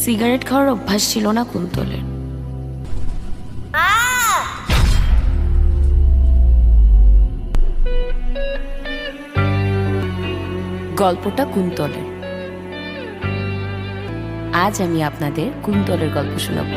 Cigarette খাওয়ার অভ্যাস ছিল না কুন্তলের। গল্পটা কুন্তলের। আজ আমি আপনাদের কুন্তলের গল্প শোনাবো।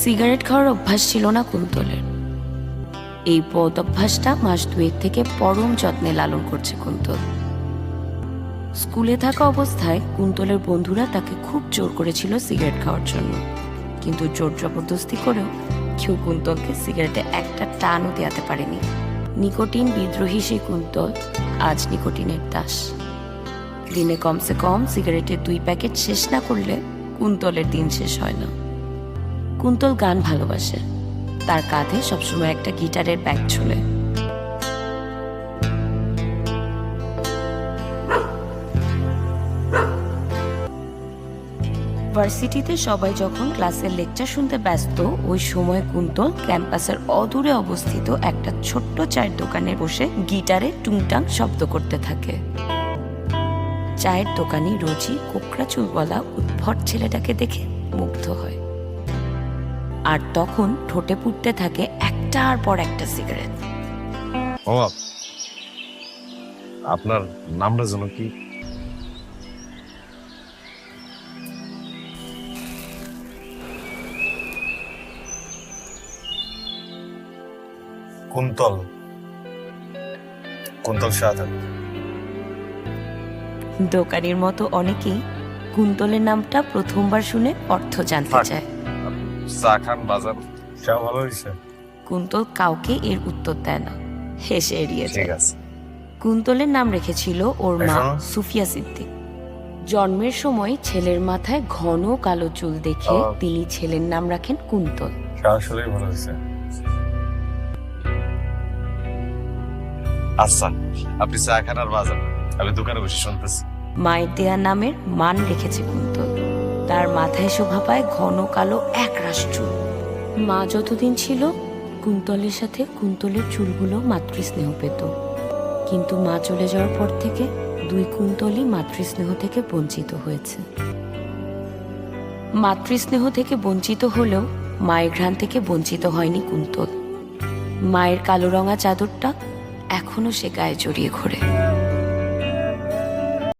সিগারেট খাওয়ার অভ্যাস ছিল না কুন্তলের। এই বদ অভ্যাসটা মাস 2 থেকে পরম যত্নে লালন করছে কুন্তল। স্কুলে থাকা অবস্থায় কুন্তলের বন্ধুরা তাকে খুব জোর করেছিল সিগারেট খাওয়ার জন্য, কিন্তু জোর জবরদস্তি করেও কেউ কুন্তলকে সিগারেটে একটা টানও দেওয়াতে পারেনি। নিকোটিন বিদ্রোহী সেই কুন্তল আজ নিকোটিনের দাস। দিনে কমসে কম সিগারেটের 2 প্যাকেট শেষ না করলে কুন্তলের দিন শেষ হয় না। কুন্তল গান ভালোবাসে, তার কাঁধে সবসময় একটা গিটারের ব্যাগ ঝোলে। ভার্সিটিতে সবাই যখন ক্লাসের লেকচার শুনতে ব্যস্ত, ওই সময় কুন্তল ক্যাম্পাসের অদূরে অবস্থিত একটা ছোট্ট চায়ের দোকানে বসে গিটারে টুংটাং শব্দ করতে থাকে। চায়ের দোকানি রোজি কোকড়া চুলওয়ালা উদ্ভট ছেলেটাকে দেখে মুগ্ধ হয়, আর তখন ঠোঁটে পুড়তে থাকে একটার পর একটা সিগারেট। আপনার নামটা যেন কি? কুন্তল। কুন্তল শাহাদাত। দোকানির মতো অনেকেই কুন্তলের নামটা প্রথমবার শুনে অর্থ জানতে চায়। চা খান বাজার, চা ভালো হয়েছে। কুন্তল কাউকে এর উত্তর দেয় না, হেসে এড়িয়ে ঠিক যায়। আছে। কুন্তলের নাম রেখেছিল ওর মা শোনো। সুফিয়া সিদ্দিক। জন্মের সময় ছেলের মাথায় ঘন কালো চুল দেখে তিনি ছেলের নাম রাখেন কুন্তল। চা আসলেই ভালো হয়েছে। আচ্ছা, আপনি চা খান আর বাজার, আমি দোকানে বসে শুনতেছি। মায়ের দেয়া নামের মান রেখেছে কুন্তল। তার মাথায় শোভা পায় ঘন কালো একরাশ চুল। মা যতদিন ছিল কুন্তলের সাথে কুন্তলের চুলগুলো মাতৃস্নেহ পেত, কিন্তু মা চলে যাওয়ার পর থেকে 2 কুন্তলই মাতৃস্নেহ থেকে বঞ্চিত হয়েছে। মাতৃস্নেহ থেকে বঞ্চিত হলেও মায়ের ঘ্রাণ থেকে বঞ্চিত হয়নি কুন্তল। মায়ের কালো রঙা চাদরটা এখনো সে গায়ে জড়িয়ে ঘোরে।